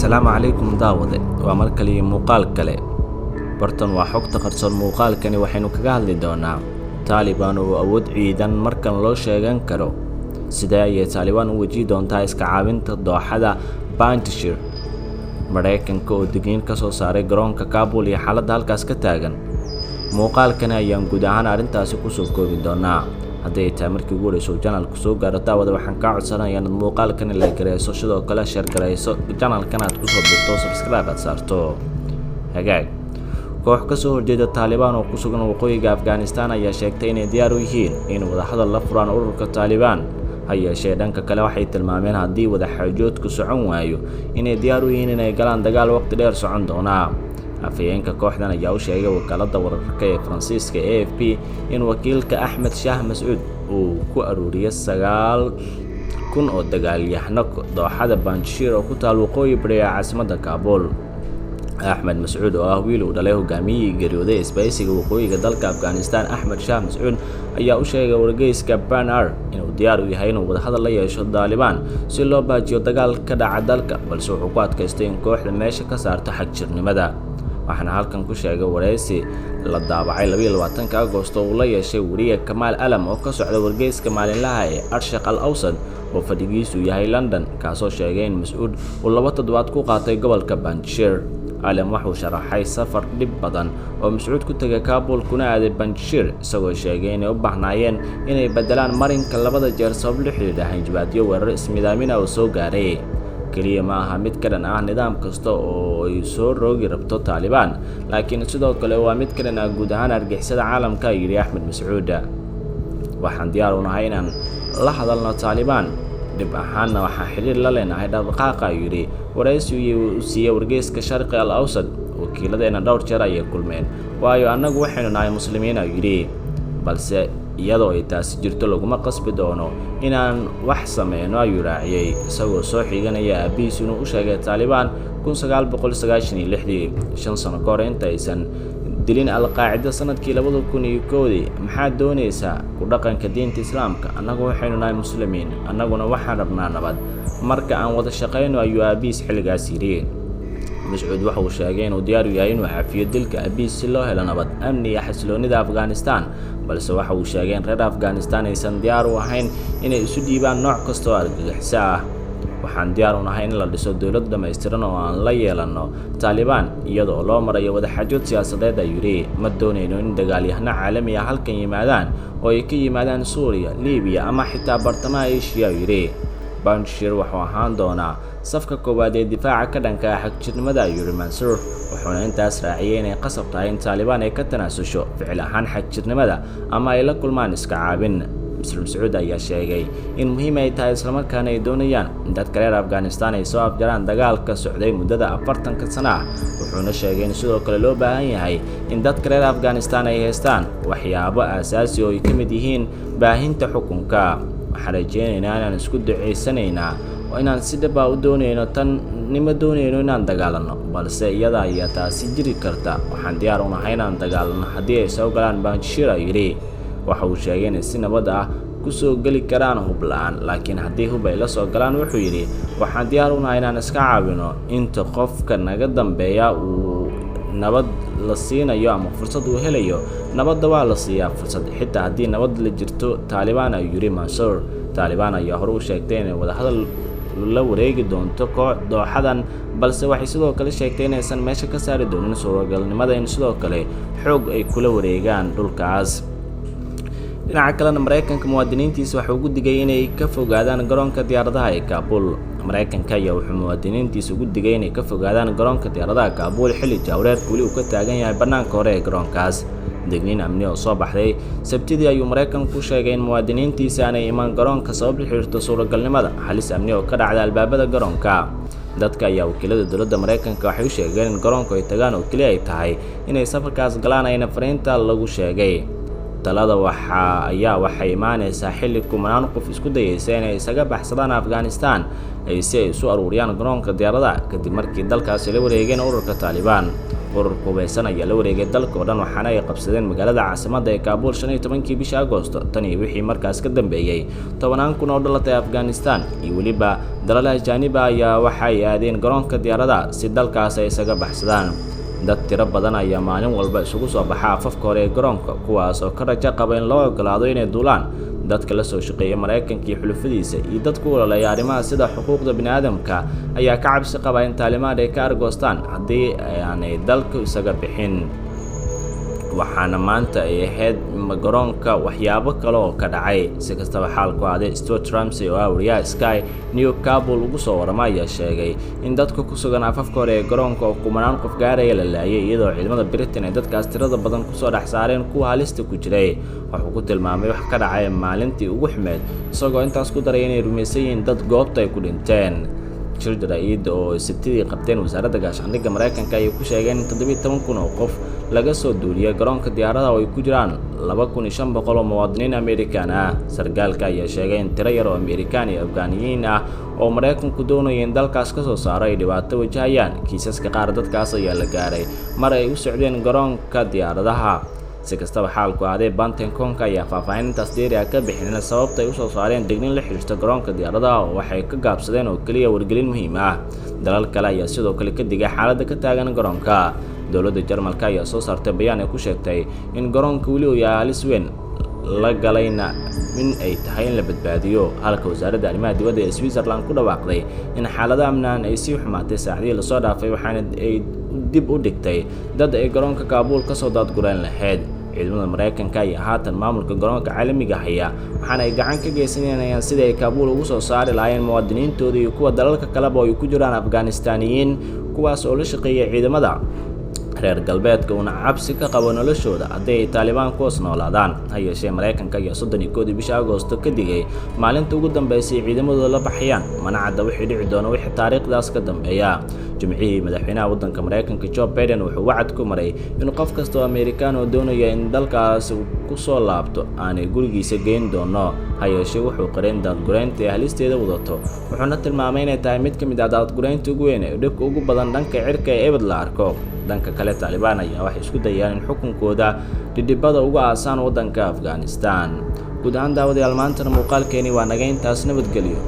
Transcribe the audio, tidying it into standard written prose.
Assalaamu calaykum daawade waa mar kale muuqaal kale bartan waa xogta qarsoon muuqaalkani waxaynu kaga hadli doonaa Taliban oo awood ciidan markan loo sheegan karo sida ay Taliban u wajihi doontaa iska caabinta dooxada Panjshir Mareykanka oo digniin ka soo saaray garoonka Kabul iyo xaaladda halkaas ka taagan muuqaalkani ayaan guud ahaan arrintaasi ku soo koobi doonaa haddii ay markii ugu horreysay channelku soo gaaro daawada waxaan ka codsanayaa inaad muuqaalkan la gareyso sidoo kale share gareyso channelkan aad ku soo dirto subscribe aad saarto hagaag koox ka soo horjeeda Taliban oo ku sugan waqooyiga Afghanistan ayaa sheegtay inay diyaar u yihiin in wada hadal la furaan ururka Taliban hay'ashee dhanka kale waxay tilmaameen haddii wada xaajoodku socon waayo inay diyaar u yihiin inay galaan dagaal waqti dheer socon doona afayeenka kooxdan ayaa u sheegay wakaaladda wararka ee Faransiiska AFP in wakiilka Ahmed Shah Mas'ud uu ku aruuriyay 9,000 oo dagaalyahano dooxada Panjshir oo ku taal waqooyi bari ee caasimadda Kabul Ahmed Mas'ud oo ah wiil uu dhalay hogaamiyihii geeriyooday isbahaysiga waqooyiga dalka Afghanistan Ahmed Shah Mas'ud ayaa u sheegay wargeyska Banar inuu diyaar u yahay inuu wada hadal la yeesho Taliban si loo baajiyo dagaal ka dhaca dalka balse wuxuu ku adkaystay in kooxda meesha ka saarto xagjirnimada waxaana halkan ku sheegay wareysi la daabacay 22 Agoosto oo la yeeshay wariye Kamal Alam oo ka socda wargeyska maalinlaha ee Arsharq al-Awsat oo fadhigiisu yahay London kaasoo sheegay in Mas'ud uu 2 toddobaad ku qaatay gobolka Panjshir Alam wuxuu sharaxay safar dhib badan oo Mas'ud ku tagay Kabul kuna aaday Panjshir isagoo sheegay inay u baahnaayeen inay bedelaan marinka labada jeer sabab la xiriirta hanjabaadyo weerar ismiidaamin oo soo gaaray kaliya ma aha mid ka dhan ah nidaam kasta oo ay soo roogi rabto Taliban laakiin sidoo kale waa mid ka dhan ah guud ahaan argixisada caalamka yiri Ahmed Mas'ud waxaan diyaar u nahay inaan la hadalno Taliban dib ahaanna waxaan xiriir la leenahay dhaqdhaqaaqa yiri wareysi uu siiyay wargeyska Sharqi al-Awsat wakiiladeena dhowr jeer ay kulmeen waayo annagu waxaynu nahay muslimiin yiri balse iyadoo ay taasi jirto laguma qasbi doono inaan wax sameeyno ayuu raaciyay isagoo soo xiganaya abiis inuu u sheegay Taliban 1996 5 sano ka hor inta aysan dilin al-Qaacida sanadkii 2001 maxaa doonaysaa ku dhaqanka diinta Islaamka annagu waxaynu nahay muslimiin annaguna waxaan rabnaa nabad marka aan wada shaqeyno ayuu abiis xilligaas yiri Mas'ud waxa uu sheegay inuu diyaar u yahay inuu cafiyo dilka abiis si loo helo nabad amni iyo xasiloonida Afghanistan balse waxa uu sheegay in reer Afghanistan aysan diyaar u ahayn inay isu dhiibaan nooc kasta oo argagixis ah waxaan diyaar u nahay in la dhiso dawlad dhameystiran oo aan la yeelano Taliban iyadoo loo marayo wada xaajood siyaasadeed ayuu yiri ma doonayno in dagaalyahano caalami ah halkan yimaadaan oo ay ka yimaadaan Suuriya Liibiya ama xitaa bartamaha Aasiya ayuu yiri Panjshir wuxuu ahaan doonaa safka koowaad ee difaaca ka dhanka ah xagjirnimada ayuu Mansour wuxuuna intaas raaciyay inay qasab tahay in Taliban ay ka tanaasusho ficil ahaan xagjirnimada ama ay la kulmaan iska caabin Mas'ud ayaa sheegay in muhiim ay tahay isla markaana ay doonayaan in dadka reer Afghanistan ay soo afjaraan dagaalka socday muddada 40 sano ah wuxuuna sheegay in sidoo kale loo baahan yahay in dadka reer Afghanistan ay haystaan waxyaabo aasaasi oo ay ka mid yihiin baahinta xukunka waxaan rajeynaynaa inaan isku duceysanaynaa oo inaan si dhab ah u doonayno tan nima doonayno inaan dagaalano balse iyada ayaa taasi jiri karta waxaan diyaar u nahay inaan dagaalano haddii ay soo galaan Panjshir yiri waxa uu sheegay in si nabad ah ku soo gali karaan hub la'aan laakiin haddii hub ay la soo galaan wuxuu yiri waxaan diyaar u nahay inaan iska caawino inta qofka naga dambeeya uu nabad la siinayo ama fursad uu helayo nabadda waa la siiyaa fursad xitaa haddii nabad la jirto Taliban ayuu yiri Mansour Taliban ayaa hore u sheegtay inay wada hadal la wareegi doonto dooxadan balse waxay sidoo kale sheegtay inaysan meesha ka saari doonin suuragalnimada in sidoo kale xoog ay kula wareegaan dhulkaas dhinaca kalena Mareykanka muwaadiniintiisa waxa uu ugu digay inay ka fogaadaan garoonka diyaaradaha ee Kabul Mareykanka ayaa wuxuu muwaadiniintiisa ugu digay inay ka fogaadaan garoonka diyaaradaha Kabul xilli jawreerku wali uu ka taagan yahay banaanka hore ee garoonkaas digniin amni oo soo baxday Sabtidii ayuu Mareykanku sheegay in muwaadiniintiisa aanay iman garoonka sabab la xiriirta suuragalnimada halis amni oo ka dhacda albaabada garoonka dadka ayaa wakiilada dawladda Mareykanka waxay u sheegeen in garoonka ay tagaan oo kaliya ay tahay inay safarkaas galaan ayna fariinta lagu sheegay talada waxay imaanaysaa xilli kumanaan qof isku dayaysa inay isaga baxsadaan Afghanistan si ay isu aruuriyaan garoonka diyaaradaha kadib markii dalkaasi la wareegeen ururka Taliban. ururka hubeysan ayaa la wareegay dalka oo dhan waxaana ay qabsadeen magaalada caasimadda ee Kaabul 15 bishii Agoosto. tan iyo wixii markaas ka dambeeyay 10,000 oo dhalatay Afghanistan iyo waliba dalal ajnabi ayaa waxay aadeen garoonka diyaaradaha si dalkaas ay isaga baxsadaan. dad tiro badan ayaa maalin walba isugu soo baxa afafka hore ee garoonka kuwaas oo ka rajo qaba in loo ogolaado inay duulaan. dadka la soo shaqeeyay Mareykanka iyo xulufadiisa iyo dadku walaalaya arrimaha sida xuquuqda bini'aadamka ayaa ka cabsi qaba in Taliban ay ka argoostaan haddii aanay dalka isaga bixin. waxaana maanta ay ahayd garoonka waxyaabo kale oo ka dhacay. si kastaba xaalku aaday, Stuart Ramsey oo wariyaha Sky News Kabul ugu soo waramay ayaa sheegay in dadka ku sugan afafka hore ee garoonka oo kumanaan qof gaaraya la laayay iyadoo ciidamada Britain ay dadkaas tirada badan ku soo dhex saareen kuwa halista ku jiray. wuxuu ku tilmaamay wax ka dhacay maalintii ugu xumeed isagoo intaas ku daray inay rumaysan yihiin dad goobta ay ku dhinteen. Shirjaraa'id oo Sabtidii qabteen wasaaradda gaashaandhigga Mareykanka ay ku sheegeen in 17,000 oo qof laga soo duuliyay garoonka diyaaradaha oo ay ku jiraan 2,500 oo muwaadiniin Amerikaan ah. sargaalka ayaa sheegay in tiro yar oo Amerikaan iyo Afgaaniyiin ah oo Mareykanku doonayay in dalkaas ka soo saaro ay dhibaato wajahayaan. kiisaska qaar dadkaas ayaa la gaaray mar ay u socdeen garoonka diyaaradaha. si kastaba xaalku aaday, Pentagon ayaa faahfaahintaas dheeri ah ka bixin sababta ay u soo saareen digniin la xiriirta garoonka diyaaradaha oo waxay ka gaabsadeen oo kaliya wargelin muhiim ah. dalal kale ayaa sidoo kale ka digay xaaladda ka taagan garoonka. dowladda Jarmalka ayaa soo saartay bayaan ay ku sheegtay in garoonka weli uu yahay halis weyn la galayna in ay tahay in la badbaadiyo, halka wasaaradda arrimaha dibadda ee Switzerland ku dhawaaqday in xaaladda amnaan ay sii xumaatay saacadihii la soo dhaafay waxaana ay dib u dhigtay dad ay garoonka Kaabul ka soo daadgureen lahayd. ciidamada Mareykanka ayaa haatan maamulka garoonka caalamiga haya waxaana ay gacan ka geysanayaan sidii ay Kaabul ugu soo saari lahaayeen muwaadiniintooda iyo kuwa dalalka kaleba oo ay ku jiraan Afghaanistaaniyiin kuwaas oo la shaqeeya ciidamada reer galbeedka una cabsi ka qabo noloshooda haddii ay Taliban ku noolaadaan. ha yeeshee Mareykanka ayaa 31 bishii Agoosto ka digay maalinta ugu dambeysay ciidamadooda la baxayaan mana cadda wixii dhici doona wixii taariikhdaas ka dambeeya. jimcihii madaxweynaha waddanka Mareykanka Joe Biden wuxuu wacd ku maray in qof kasta oo Amerikaan oo doonaya in dalkaas ku soo laabto aanay gurigiisa geyn doono. ha yeeshee wuxuu qareen daadgureynta ee halisteeda wadato wuxuuna tilmaamay inay tahay mid ka mid ah daadgureynta ugu weyn ee dhibka ugu badan dhanka cirka ee ebad la arko. dhanka kale, Taliban ayaa waxay isku dayayaan in xukunkooda dhidibada uga aasaan waddanka Afghanistan. guud ahaan daawadayaal maantana muuqaalkeeni waa naga intaas nabadgelyo.